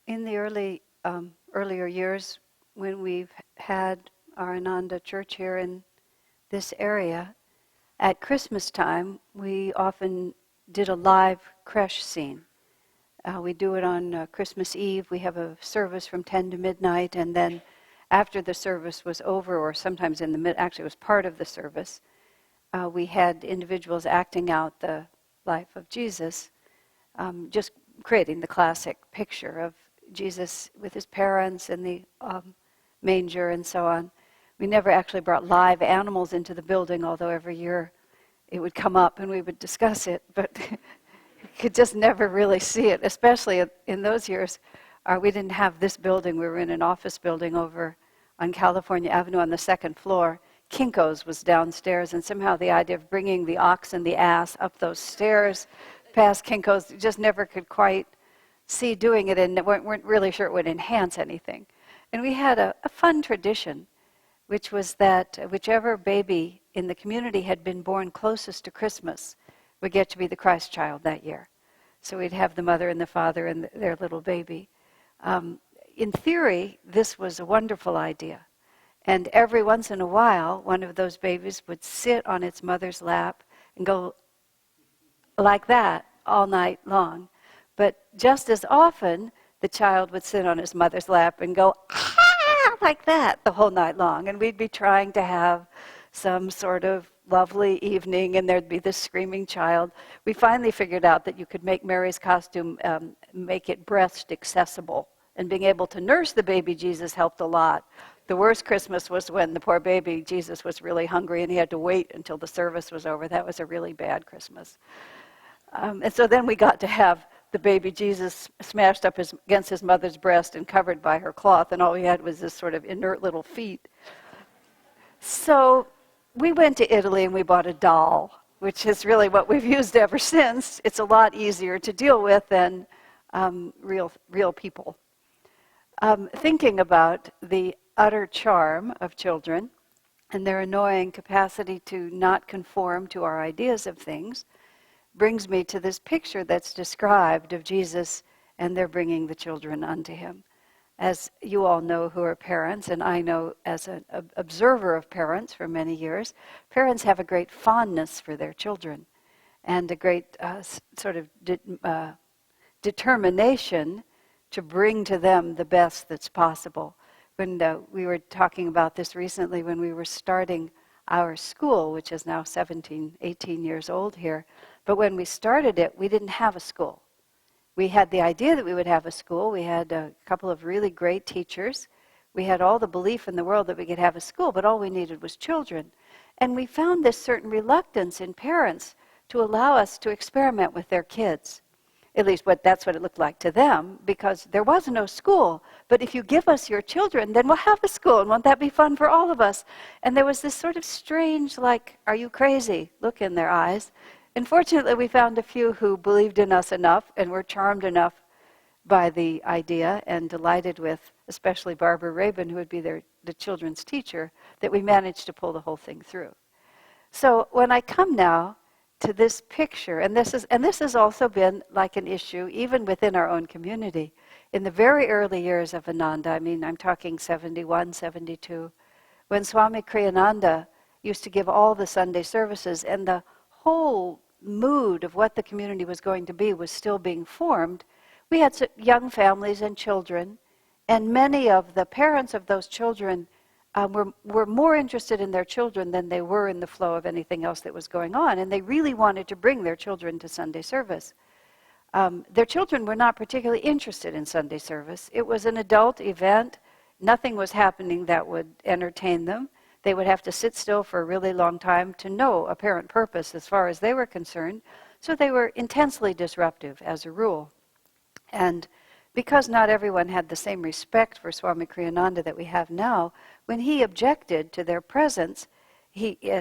In the earlier years, when we've had our Ananda church here in this area, at Christmas time, we often did a live creche scene. We do it on Christmas Eve. We have a service from 10 to midnight, and then after the service was over, or sometimes actually it was part of the service, we had individuals acting out the life of Jesus, just creating the classic picture of Jesus with his parents and the manger and so on. We never actually brought live animals into the building, although every year it would come up and we would discuss it, but you could just never really see it, especially in those years. We didn't have this building. We were in an office building over on California Avenue on the second floor. Kinko's was downstairs, and somehow the idea of bringing the ox and the ass up those stairs past Kinko's, just never could quite see doing it, and weren't really sure it would enhance anything. And we had a fun tradition, which was that whichever baby in the community had been born closest to Christmas would get to be the Christ child that year. So we'd have the mother and the father and their little baby. In theory, this was a wonderful idea. And every once in a while, one of those babies would sit on its mother's lap and go like that all night long. But just as often, the child would sit on his mother's lap and go, ah, like that the whole night long. And we'd be trying to have some sort of lovely evening, and there'd be this screaming child. We finally figured out that you could make Mary's costume, make it breast accessible. And being able to nurse the baby Jesus helped a lot. The worst Christmas was when the poor baby Jesus was really hungry and he had to wait until the service was over. That was a really bad Christmas. And so then we got to have the baby Jesus smashed up against his mother's breast and covered by her cloth, and all we had was this sort of inert little feet. So we went to Italy and we bought a doll, which is really what we've used ever since. It's a lot easier to deal with than real people. Thinking about the utter charm of children and their annoying capacity to not conform to our ideas of things brings me to this picture that's described of Jesus and they're bringing the children unto him. As you all know who are parents, and I know as an observer of parents for many years, parents have a great fondness for their children and a great sort of determination to bring to them the best that's possible. When we were talking about this recently when we were starting our school, which is now 17, 18 years old here, but when we started it, we didn't have a school. We had the idea that we would have a school. We had a couple of really great teachers. We had all the belief in the world that we could have a school, but all we needed was children. And we found this certain reluctance in parents to allow us to experiment with their kids. At least that's what it looked like to them, because there was no school. But if you give us your children, then we'll have a school, and won't that be fun for all of us? And there was this sort of strange, like, are you crazy look in their eyes. And fortunately, we found a few who believed in us enough and were charmed enough by the idea and delighted with, especially Barbara Rabin, who would be the children's teacher, that we managed to pull the whole thing through. So when I come now to this picture, and this has also been like an issue even within our own community. In the very early years of Ananda, I mean, I'm talking 71, 72, when Swami Kriyananda used to give all the Sunday services, and the whole mood of what the community was going to be was still being formed, we had young families and children, and many of the parents of those children were more interested in their children than they were in the flow of anything else that was going on, and they really wanted to bring their children to Sunday service. Their children were not particularly interested in Sunday service. It was an adult event. Nothing was happening that would entertain them. They would have to sit still for a really long time to no apparent purpose as far as they were concerned. So they were intensely disruptive as a rule. And because not everyone had the same respect for Swami Kriyananda that we have now, when he objected to their presence,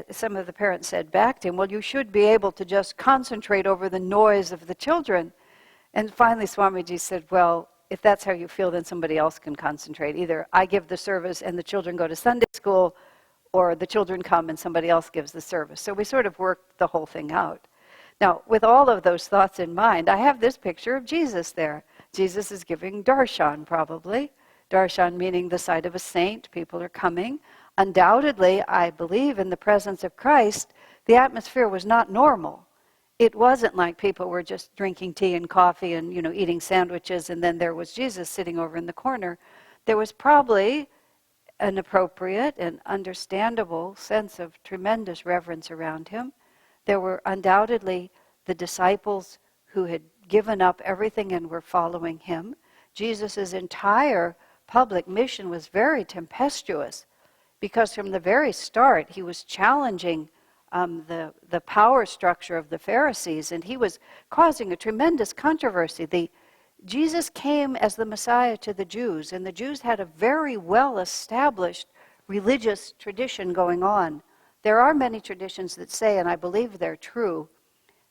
some of the parents said back to him, well, you should be able to just concentrate over the noise of the children. And finally Swamiji said, well, if that's how you feel, then somebody else can concentrate. Either I give the service and the children go to Sunday school, or the children come and somebody else gives the service. So we sort of worked the whole thing out. Now, with all of those thoughts in mind, I have this picture of Jesus there. Jesus is giving darshan, probably. Darshan meaning the sight of a saint. People are coming. Undoubtedly, I believe in the presence of Christ, the atmosphere was not normal. It wasn't like people were just drinking tea and coffee and, eating sandwiches, and then there was Jesus sitting over in the corner. There was probably an appropriate and understandable sense of tremendous reverence around him. There were undoubtedly the disciples who had given up everything and were following him. Jesus' entire public mission was very tempestuous because from the very start he was challenging the power structure of the Pharisees, and he was causing a tremendous controversy. Jesus came as the Messiah to the Jews, and the Jews had a very well-established religious tradition going on. There are many traditions that say, and I believe they're true,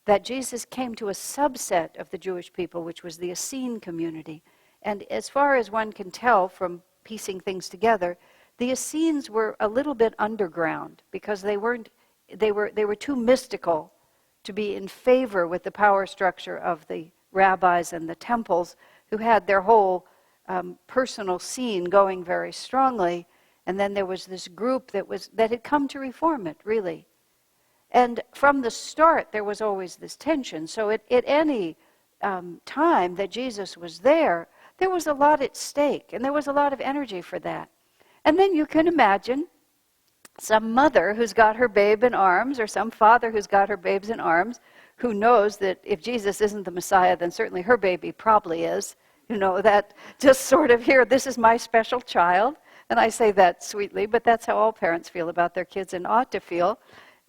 that Jesus came to a subset of the Jewish people, which was the Essene community. And as far as one can tell from piecing things together, the Essenes were a little bit underground because they were too mystical to be in favor with the power structure of the rabbis and the temples, who had their whole personal scene going very strongly. And then there was this group that had come to reform it, really. And from the start, there was always this tension. So at any time that Jesus was there was a lot at stake, and there was a lot of energy for that. And then you can imagine some mother who's got her babe in arms, or some father who's got her babes in arms, who knows that if Jesus isn't the Messiah, then certainly her baby probably is. That just sort of, here, this is my special child. And I say that sweetly, but that's how all parents feel about their kids and ought to feel.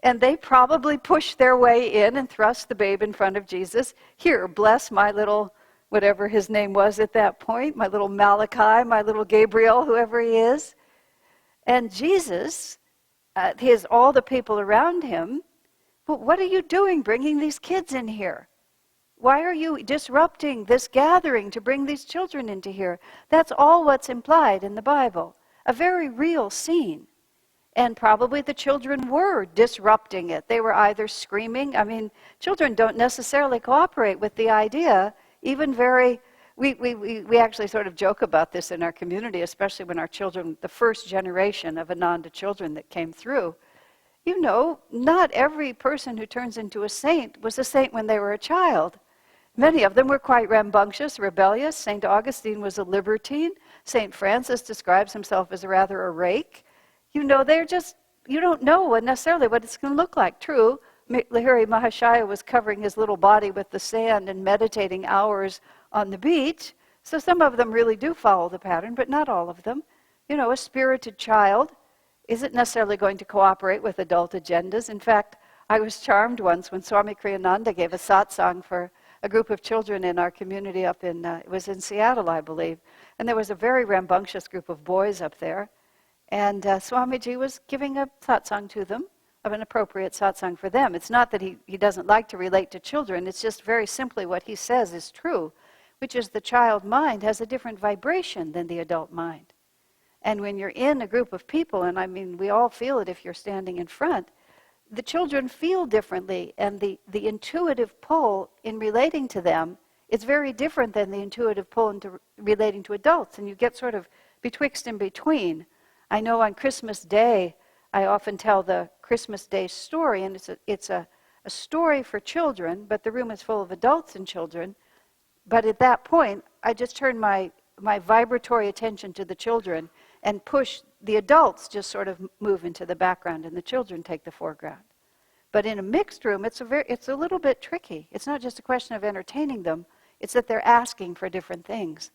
And they probably push their way in and thrust the babe in front of Jesus. Here, bless my little, whatever his name was at that point, my little Malachi, my little Gabriel, whoever he is. And Jesus, all the people around him, but what are you doing bringing these kids in here? Why are you disrupting this gathering to bring these children into here? That's all what's implied in the Bible. A very real scene. And probably the children were disrupting it. They were either screaming. I mean, children don't necessarily cooperate with the idea, even very... We actually sort of joke about this in our community, especially when our children, the first generation of Ananda children that came through, not every person who turns into a saint was a saint when they were a child. Many of them were quite rambunctious, rebellious. St. Augustine was a libertine. St. Francis describes himself as rather a rake. They're just, you don't know necessarily what it's going to look like. True, Lahiri Mahashaya was covering his little body with the sand and meditating hours on the beach. So some of them really do follow the pattern, but not all of them. A spirited child isn't necessarily going to cooperate with adult agendas. In fact, I was charmed once when Swami Kriyananda gave a satsang for a group of children in our community up in, it was in Seattle, I believe. And there was a very rambunctious group of boys up there. And Swamiji was giving a satsang to them, of an appropriate satsang for them. It's not that he doesn't like to relate to children. It's just very simply what he says is true, which is the child mind has a different vibration than the adult mind. And when you're in a group of people, and I mean, we all feel it if you're standing in front, the children feel differently, and the intuitive pull in relating to them is very different than the intuitive pull into relating to adults, and you get sort of betwixt and between. I know on Christmas Day, I often tell the Christmas Day story, and it's a story for children, but the room is full of adults and children. But at that point, I just turn my vibratory attention to the children and push the adults just sort of move into the background and the children take the foreground. But in a mixed room, it's a little bit tricky. It's not just a question of entertaining them, it's that they're asking for different things.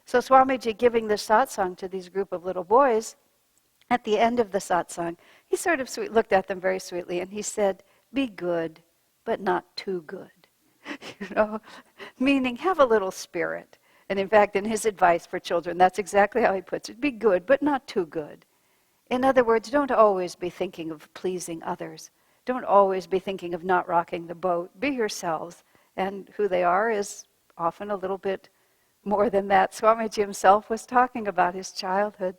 So Swamiji giving this satsang to these group of little boys, at the end of the satsang, he sort of looked at them very sweetly and he said, "Be good, but not too good." Meaning have a little spirit. And in fact, in his advice for children, that's exactly how he puts it. Be good, but not too good. In other words, don't always be thinking of pleasing others. Don't always be thinking of not rocking the boat. Be yourselves. And who they are is often a little bit more than that. Swamiji himself was talking about his childhood.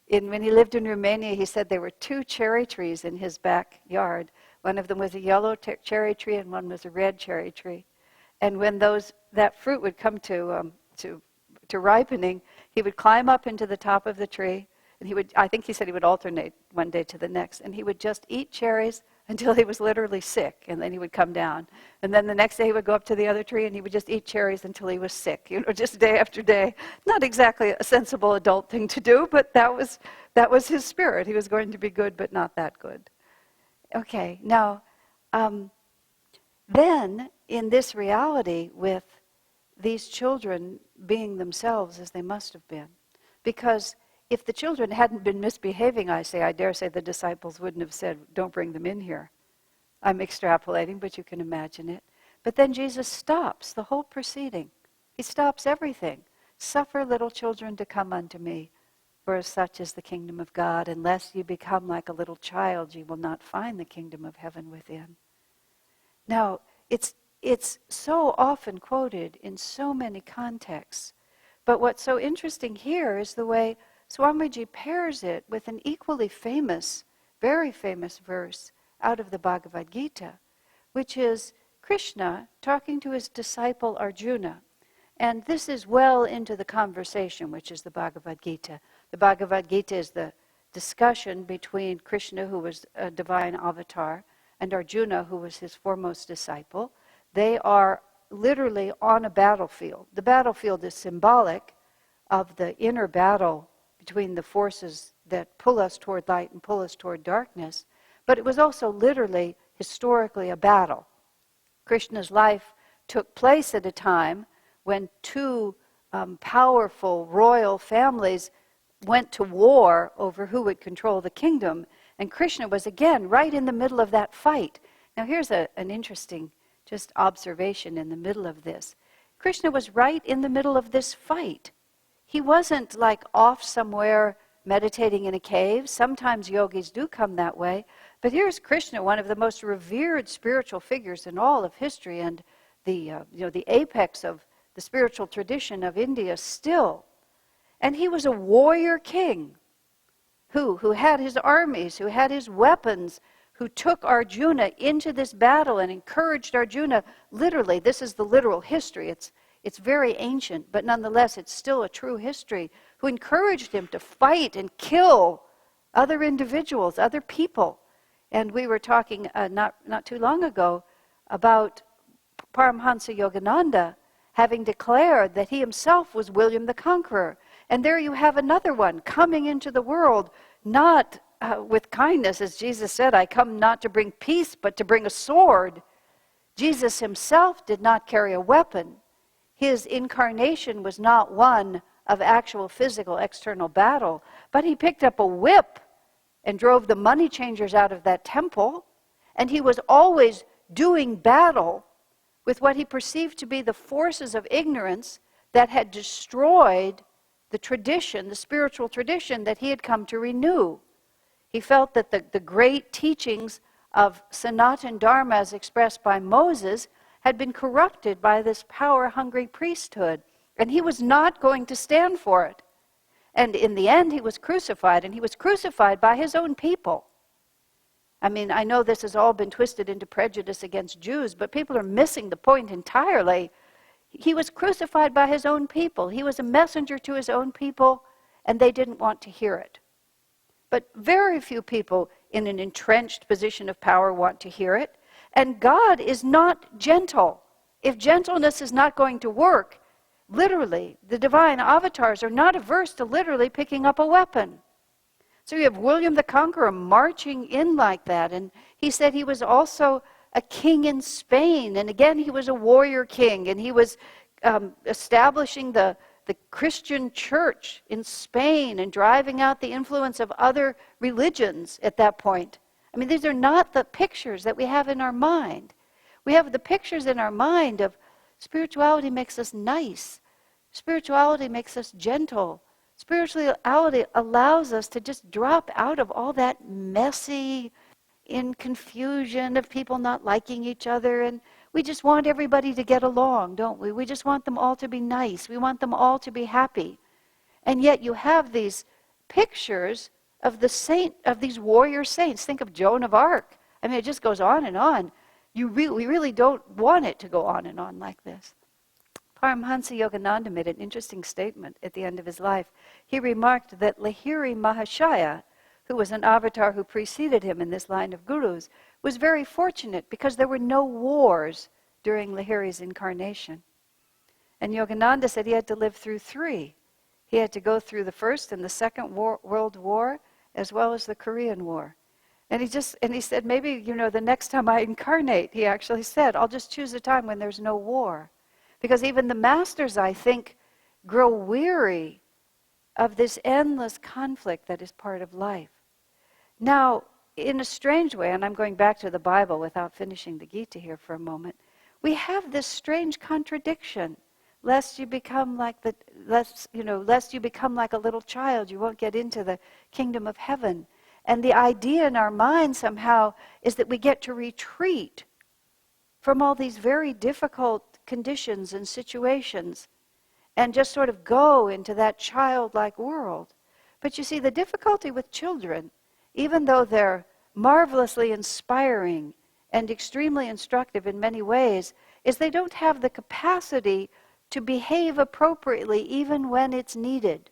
When he lived in Romania, he said there were 2 cherry trees in his backyard. One of them was a yellow cherry tree and one was a red cherry tree. And when that fruit would come to to ripening, he would climb up into the top of the tree, and I think he said he would alternate one day to the next, and he would just eat cherries until he was literally sick, and then he would come down. And then the next day he would go up to the other tree and he would just eat cherries until he was sick, just day after day. Not exactly a sensible adult thing to do, but that was his spirit. He was going to be good, but not that good. Okay, now, then in this reality with these children being themselves as they must have been, because if the children hadn't been misbehaving, I dare say the disciples wouldn't have said, don't bring them in here. I'm extrapolating, but you can imagine it. But then Jesus stops the whole proceeding. He stops everything. Suffer little children to come unto me, for as such is the kingdom of God. Unless you become like a little child, you will not find the kingdom of heaven within. Now, it's so often quoted in so many contexts. But what's so interesting here is the way Swamiji pairs it with an equally famous, very famous verse out of the Bhagavad Gita, which is Krishna talking to his disciple Arjuna. And this is well into the conversation, which is the Bhagavad Gita. The Bhagavad Gita is the discussion between Krishna, who was a divine avatar, and Arjuna, who was his foremost disciple. They are literally on a battlefield. The battlefield is symbolic of the inner battle between the forces that pull us toward light and pull us toward darkness, but it was also literally, historically, a battle. Krishna's life took place at a time when two powerful royal families went to war over who would control the kingdom, and Krishna was again right in the middle of that fight. Now here's an interesting just observation in the middle of this. Krishna was right in the middle of this fight. He wasn't like off somewhere meditating in a cave. Sometimes yogis do come that way. But here's Krishna, one of the most revered spiritual figures in all of history, and the apex of the spiritual tradition of India still. And he was a warrior king who had his armies, who had his weapons, who took Arjuna into this battle and encouraged Arjuna. Literally, this is the literal history. It's very ancient, but nonetheless, it's still a true history, who encouraged him to fight and kill other individuals, other people. And we were talking not too long ago about Paramhansa Yogananda having declared that he himself was William the Conqueror. And there you have another one coming into the world, not with kindness, as Jesus said, I come not to bring peace, but to bring a sword. Jesus himself did not carry a weapon. His incarnation was not one of actual physical external battle, but he picked up a whip and drove the money changers out of that temple, and he was always doing battle with what he perceived to be the forces of ignorance that had destroyed the tradition, the spiritual tradition that he had come to renew. He felt that the great teachings of Sanatan Dharma as expressed by Moses had been corrupted by this power-hungry priesthood, and he was not going to stand for it. And in the end, he was crucified, and he was crucified by his own people. I mean, I know this has all been twisted into prejudice against Jews, but people are missing the point entirely. He was crucified by his own people. He was a messenger to his own people, and they didn't want to hear it. But very few people in an entrenched position of power want to hear it. And God is not gentle. If gentleness is not going to work, literally, the divine avatars are not averse to literally picking up a weapon. So you have William the Conqueror marching in like that. And he said he was also a king in Spain. And again, he was a warrior king. And he was establishing the Christian church in Spain and driving out the influence of other religions at that point. I mean, these are not the pictures that we have in our mind. We have the pictures in our mind of spirituality makes us nice. Spirituality makes us gentle. Spirituality allows us to just drop out of all that messy, in confusion of people not liking each other. And we just want everybody to get along, don't we? We just want them all to be nice. We want them all to be happy. And yet you have these pictures of these warrior saints. Think of Joan of Arc. I mean, it just goes on and on. We really don't want it to go on and on like this. Paramhansa Yogananda made an interesting statement at the end of his life. He remarked that Lahiri Mahashaya, who was an avatar who preceded him in this line of gurus, was very fortunate because there were no wars during Lahiri's incarnation. And Yogananda said he had to live through 3. He had to go through the First and the Second World War, as well as the Korean War. And he said, maybe, the next time I incarnate, he actually said, I'll just choose a time when there's no war. Because even the masters, I think, grow weary of this endless conflict that is part of life. Now, in a strange way, and I'm going back to the Bible without finishing the Gita here for a moment, we have this strange contradiction. Lest you become like lest you become like a little child, you won't get into the kingdom of heaven. And the idea in our mind somehow is that we get to retreat from all these very difficult conditions and situations and just sort of go into that childlike world. But you see, the difficulty with children, even though they're marvelously inspiring and extremely instructive in many ways, is they don't have the capacity to behave appropriately even when it's needed.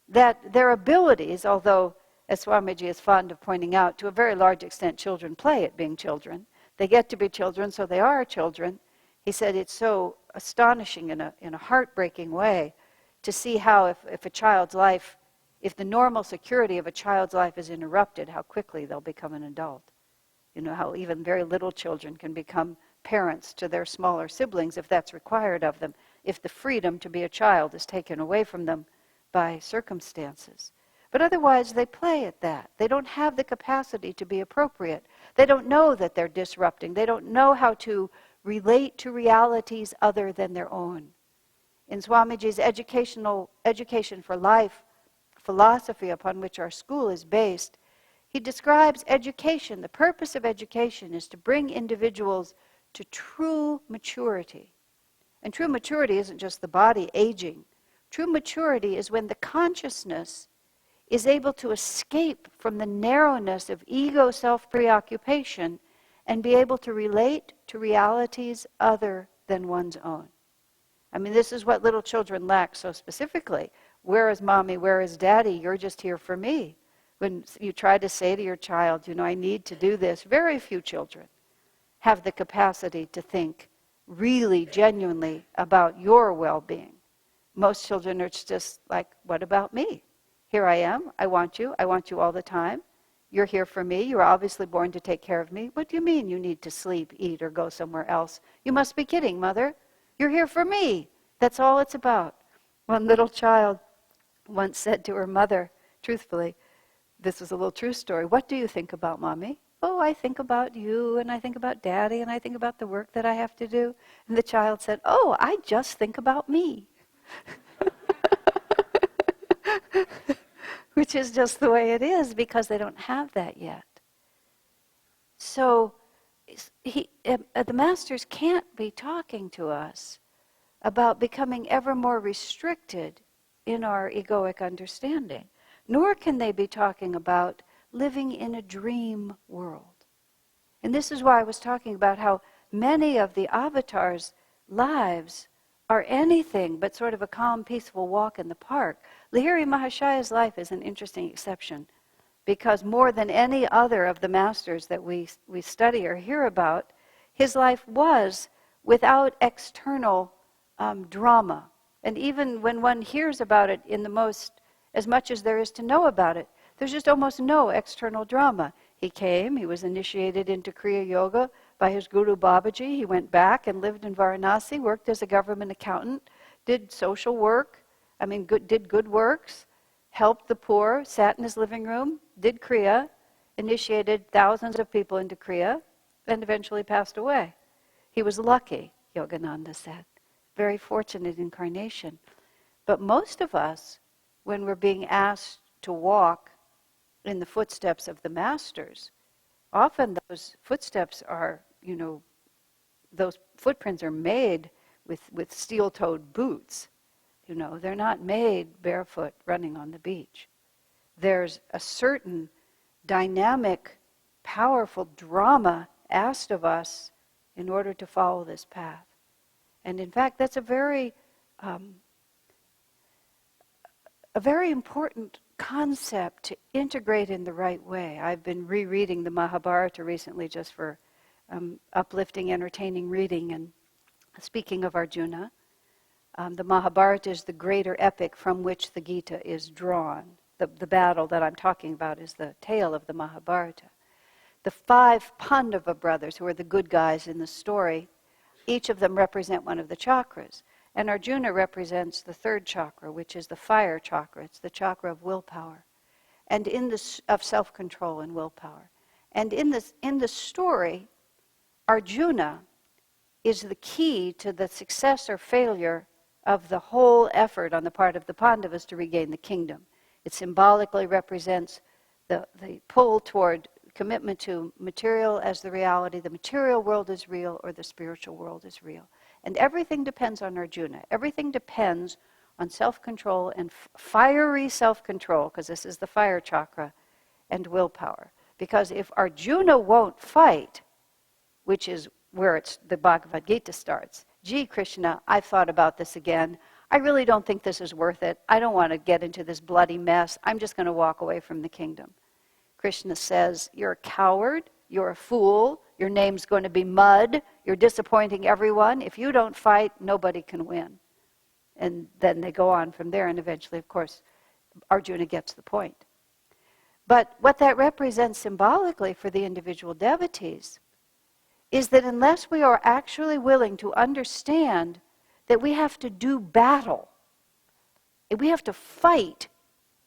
That their abilities, although, as Swamiji is fond of pointing out, to a very large extent children play at being children. They get to be children, so they are children. He said it's so astonishing in a heartbreaking way to see how if a child's life, if the normal security of a child's life is interrupted, how quickly they'll become an adult. How even very little children can become parents to their smaller siblings if that's required of them, if the freedom to be a child is taken away from them by circumstances. But otherwise, they play at that. They don't have the capacity to be appropriate. They don't know that they're disrupting. They don't know how to relate to realities other than their own. In Swamiji's Education for Life philosophy upon which our school is based, he describes education. The purpose of education is to bring individuals to true maturity. And true maturity isn't just the body aging. True maturity is when the consciousness is able to escape from the narrowness of ego self-preoccupation and be able to relate to realities other than one's own. I mean, this is what little children lack so specifically. Where is mommy? Where is daddy? You're just here for me. When you try to say to your child, I need to do this, very few children have the capacity to think really genuinely about your well-being. Most children are just like, what about me? Here I am. I want you all the time. You're here for me. You were obviously born to take care of me. What do you mean you need to sleep, eat, or go somewhere else? You must be kidding, Mother. You're here for me. That's all it's about. One little child once said to her mother, truthfully, this was a little true story, what do you think about, Mommy? Oh, I think about you, and I think about Daddy, and I think about the work that I have to do. And the child said, oh, I just think about me. Which is just the way it is, because they don't have that yet. So the masters can't be talking to us about becoming ever more restricted in our egoic understanding, nor can they be talking about living in a dream world. And this is why I was talking about how many of the avatars' lives are anything but sort of a calm, peaceful walk in the park. Lahiri Mahashaya's life is an interesting exception, because more than any other of the masters that we study or hear about, his life was without external drama. And even when one hears about it as much as there is to know about it, there's just almost no external drama. He came, he was initiated into Kriya Yoga by his guru Babaji. He went back and lived in Varanasi, worked as a government accountant, did social work, did good works, helped the poor, sat in his living room, did Kriya, initiated thousands of people into Kriya, and eventually passed away. He was lucky, Yogananda said. Very fortunate incarnation. But most of us, when we're being asked to walk in the footsteps of the masters, often those footsteps are, those footprints are made with steel-toed boots. They're not made barefoot running on the beach. There's a certain dynamic, powerful drama asked of us in order to follow this path. And in fact, that's um, a very important concept to integrate in the right way. I've been rereading the Mahabharata recently just for uplifting, entertaining reading. And speaking of Arjuna, the Mahabharata is the greater epic from which the Gita is drawn. The battle that I'm talking about is the tale of the Mahabharata. The 5 Pandava brothers, who are the good guys in the story, each of them represent one of the chakras. And Arjuna represents the 3rd chakra, which is the fire chakra. It's the chakra of willpower, and of self-control and willpower. And in the story, Arjuna is the key to the success or failure of the whole effort on the part of the Pandavas to regain the kingdom. It symbolically represents the pull toward commitment to material as the reality. The material world is real, or the spiritual world is real. And everything depends on Arjuna. Everything depends on self-control and fiery self-control, because this is the fire chakra, and willpower. Because if Arjuna won't fight, which is where the Bhagavad Gita starts, gee, Krishna, I've thought about this again. I really don't think this is worth it. I don't want to get into this bloody mess. I'm just going to walk away from the kingdom. Krishna says, you're a coward, you're a fool, your name's going to be mud, you're disappointing everyone. If you don't fight, nobody can win. And then they go on from there, and eventually, of course, Arjuna gets the point. But what that represents symbolically for the individual devotees is that unless we are actually willing to understand that we have to do battle, we have to fight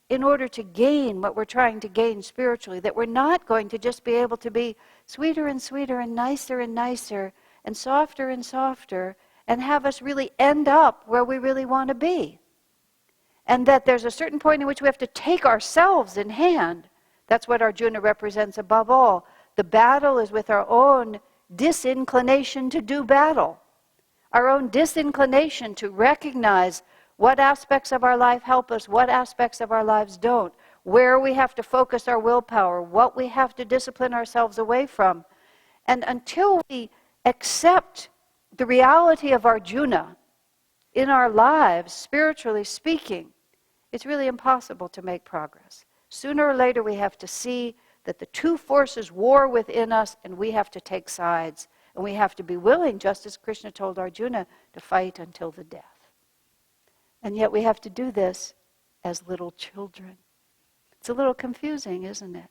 in order to gain what we're trying to gain spiritually, that we're not going to just be able to be sweeter and sweeter and nicer and softer and have us really end up where we really want to be. And that there's a certain point in which we have to take ourselves in hand. That's what Arjuna represents above all. The battle is with our own disinclination to do battle, our own disinclination to recognize what aspects of our life help us, what aspects of our lives don't, where we have to focus our willpower, what we have to discipline ourselves away from. And until we accept the reality of Arjuna in our lives, spiritually speaking, it's really impossible to make progress. Sooner or later we have to see that the 2 forces war within us, and we have to take sides. And we have to be willing, just as Krishna told Arjuna, to fight until the death. And yet we have to do this as little children. It's a little confusing, isn't it?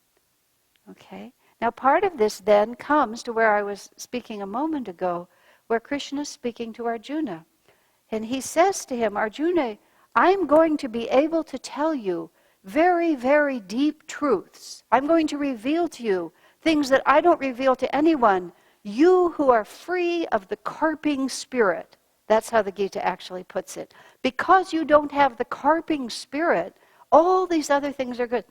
Okay? Now part of this then comes to where I was speaking a moment ago, where Krishna is speaking to Arjuna. And he says to him, Arjuna, I'm going to be able to tell you very, very deep truths. I'm going to reveal to you things that I don't reveal to anyone. You who are free of the carping spirit. That's how the Gita actually puts it. Because you don't have the carping spirit, all these other things are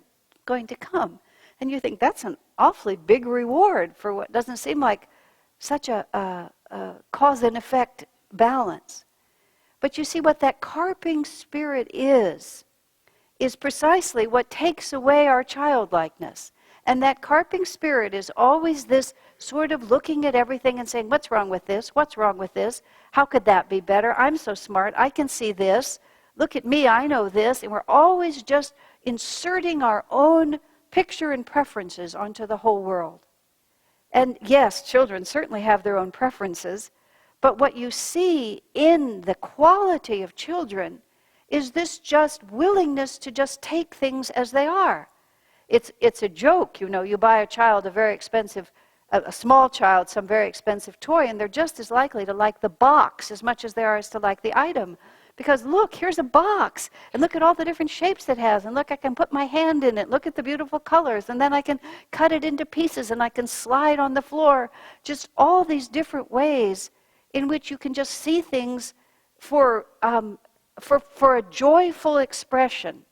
going to come. And you think that's an awfully big reward for what doesn't seem like such a cause and effect balance. But you see, what that carping spirit is precisely what takes away our childlikeness. And that carping spirit is always this sort of looking at everything and saying, what's wrong with this? What's wrong with this? How could that be better? I'm so smart. I can see this. Look at me. I know this. And we're always just inserting our own picture and preferences onto the whole world. And yes, children certainly have their own preferences. But what you see in the quality of children is this just willingness to just take things as they are. It's a joke, you know. You buy a child a small child, some very expensive toy, and they're just as likely to like the box as much as they are as to like the item. Because look, here's a box, and look at all the different shapes it has, and look, I can put my hand in it, look at the beautiful colors, and then I can cut it into pieces, and I can slide on the floor. Just all these different ways in which you can just see things for a joyful expression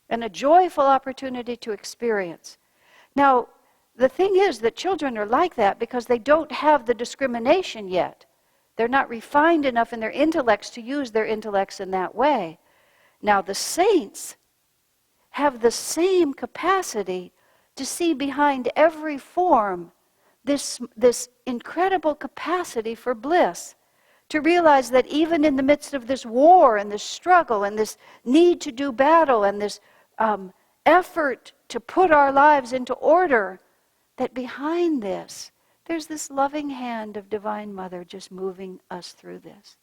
and a joyful opportunity to experience. Now, the thing is that children are like that because they don't have the discrimination yet. They're not refined enough in their intellects to use their intellects in that way. Now, the saints have the same capacity to see behind every form this incredible capacity for bliss, To realize that even in the midst of this war and this struggle and this need to do battle and this effort to put our lives into order, that behind this, there's this loving hand of Divine Mother just moving us through this.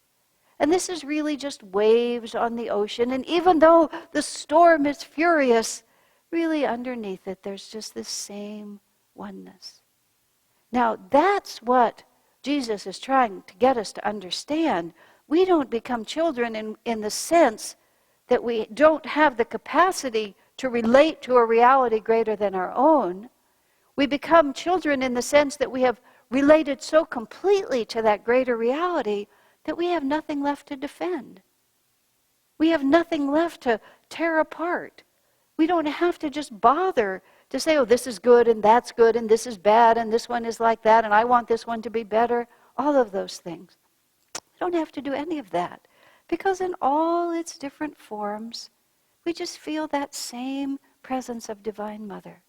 And this is really just waves on the ocean. And even though the storm is furious, really underneath it, there's just this same oneness. Now, that's what Jesus is trying to get us to understand. We don't become children in the sense that we don't have the capacity to relate to a reality greater than our own. We become children in the sense that we have related so completely to that greater reality that we have nothing left to defend. We have nothing left to tear apart. We don't have to just bother to say, oh, this is good and this is bad and this one is like that and I want this one to be better. All of those things. We don't have to do any of that because in all its different forms, we just feel that same presence of Divine Mother.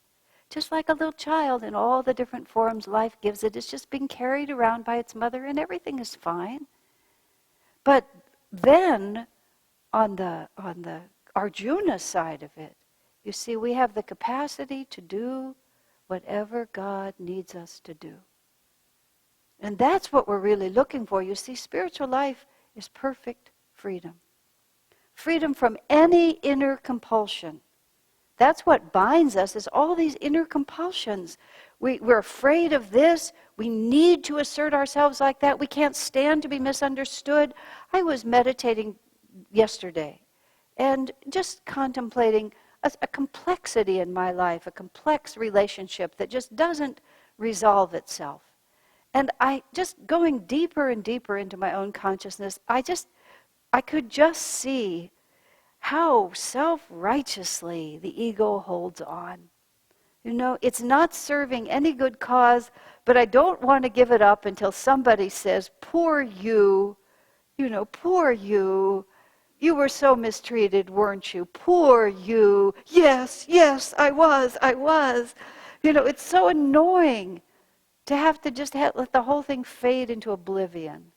Just like a little child in all the different forms life gives it, it's just being carried around by its mother and everything is fine. But then, on the Arjuna side of it, you see, we have the capacity to do whatever God needs us to do. And that's what we're really looking for. You see, spiritual life is perfect freedom. Freedom from any inner compulsion. That's what binds us, is all these inner compulsions. We're afraid of this. We need to assert ourselves like that. We can't stand to be misunderstood. I was meditating yesterday and just contemplating a complexity in my life, a complex relationship that just doesn't resolve itself. And I just going deeper and deeper into my own consciousness, I could just see how self-righteously the ego holds on. You know, it's not serving any good cause, but I don't want to give it up until somebody says, poor you, poor you. You were so mistreated, weren't you? Poor you. Yes, I was. It's so annoying to have to just let the whole thing fade into oblivion.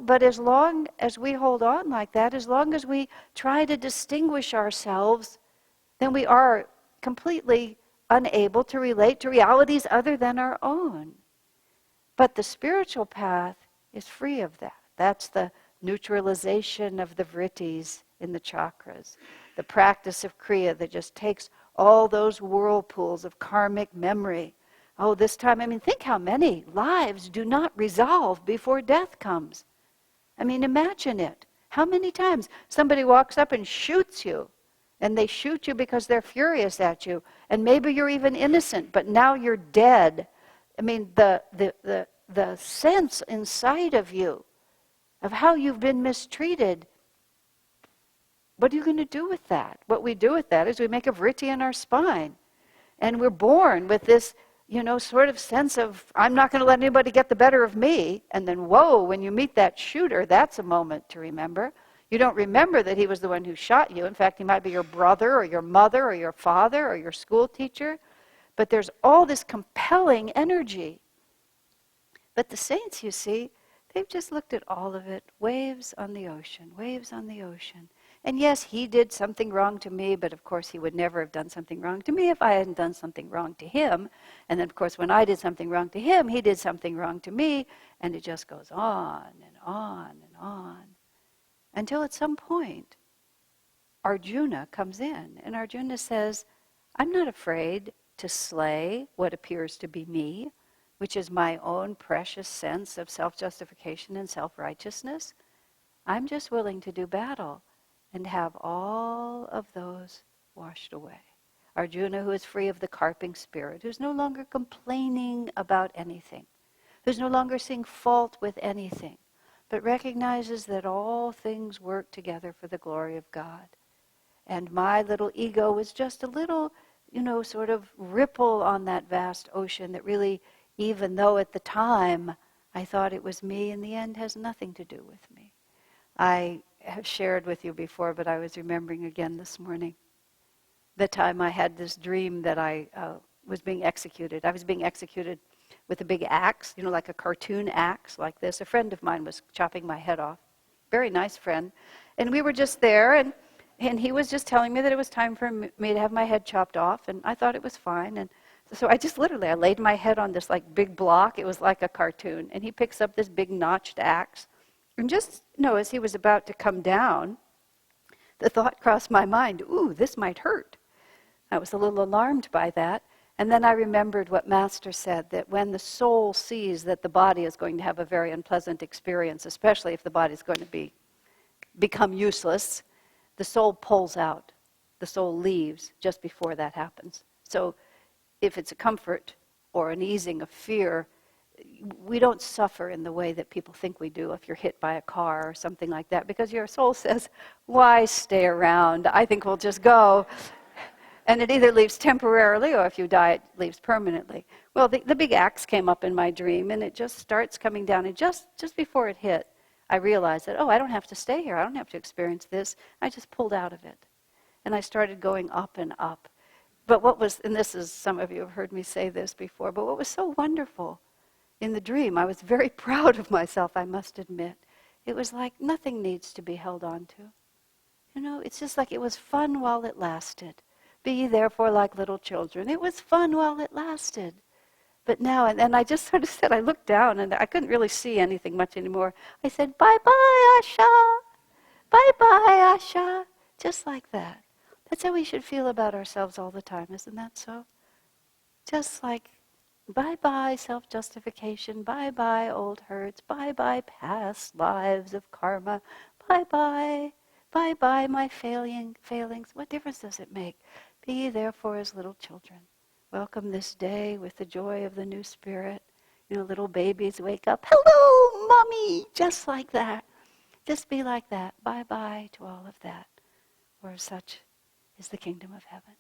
But as long as we hold on like that, as long as we try to distinguish ourselves, then we are completely unable to relate to realities other than our own. But the spiritual path is free of that. That's the neutralization of the vrittis in the chakras. The practice of Kriya that just takes all those whirlpools of karmic memory. Oh, this time, think how many lives do not resolve before death comes. Imagine it. How many times somebody walks up and shoots you, and they shoot you because they're furious at you, and maybe you're even innocent, but now you're dead. The sense inside of you of how you've been mistreated, what are you going to do with that? What we do with that is we make a vritti in our spine, and we're born with this sort of sense of, I'm not going to let anybody get the better of me. And then, whoa, when you meet that shooter, that's a moment to remember. You don't remember that he was the one who shot you. In fact, he might be your brother or your mother or your father or your school teacher. But there's all this compelling energy. But the saints, you see, they've just looked at all of it. Waves on the ocean, waves on the ocean. And yes, he did something wrong to me, but of course he would never have done something wrong to me if I hadn't done something wrong to him. And then of course when I did something wrong to him, he did something wrong to me, and it just goes on and on and on. Until at some point, Arjuna comes in, and Arjuna says, I'm not afraid to slay what appears to be me, which is my own precious sense of self-justification and self-righteousness. I'm just willing to do battle and have all of those washed away. Arjuna, who is free of the carping spirit, who's no longer complaining about anything, who's no longer seeing fault with anything, but recognizes that all things work together for the glory of God. And my little ego was just a little, sort of ripple on that vast ocean that really, even though at the time I thought it was me, in the end has nothing to do with me. I have shared with you before, but I was remembering again this morning the time I had this dream that I was being executed. I was being executed with a big axe, like a cartoon axe like this. A friend of mine was chopping my head off. Very nice friend. And we were just there, and he was just telling me that it was time for me to have my head chopped off, and I thought it was fine. And so I just literally, I laid my head on this like big block. It was like a cartoon. And he picks up this big notched axe. And just, as he was about to come down, the thought crossed my mind, ooh, this might hurt. I was a little alarmed by that. And then I remembered what Master said, that when the soul sees that the body is going to have a very unpleasant experience, especially if the body is going to become useless, the soul pulls out. The soul leaves just before that happens. So if it's a comfort or an easing of fear, we don't suffer in the way that people think we do if you're hit by a car or something like that, because your soul says, why stay around? I think we'll just go. And it either leaves temporarily, or if you die, it leaves permanently. Well, the big axe came up in my dream, and it just starts coming down. And just before it hit, I realized that, I don't have to stay here. I don't have to experience this. I just pulled out of it. And I started going up and up. But and this is, some of you have heard me say this before, but what was so wonderful in the dream, I was very proud of myself, I must admit. It was like nothing needs to be held on to. It's just like it was fun while it lasted. Be ye therefore like little children. It was fun while it lasted. But now, and I just sort of said, I looked down and I couldn't really see anything much anymore. I said, bye-bye, Asha. Bye-bye, Asha. Just like that. That's how we should feel about ourselves all the time, isn't that so? Just like, bye-bye self-justification, bye-bye old hurts, bye-bye past lives of karma, bye-bye, bye-bye my failings. What difference does it make? Be ye therefore as little children. Welcome this day with the joy of the new spirit. Little babies wake up, hello, mommy, just like that. Just be like that. Bye-bye to all of that. For such is the kingdom of heaven.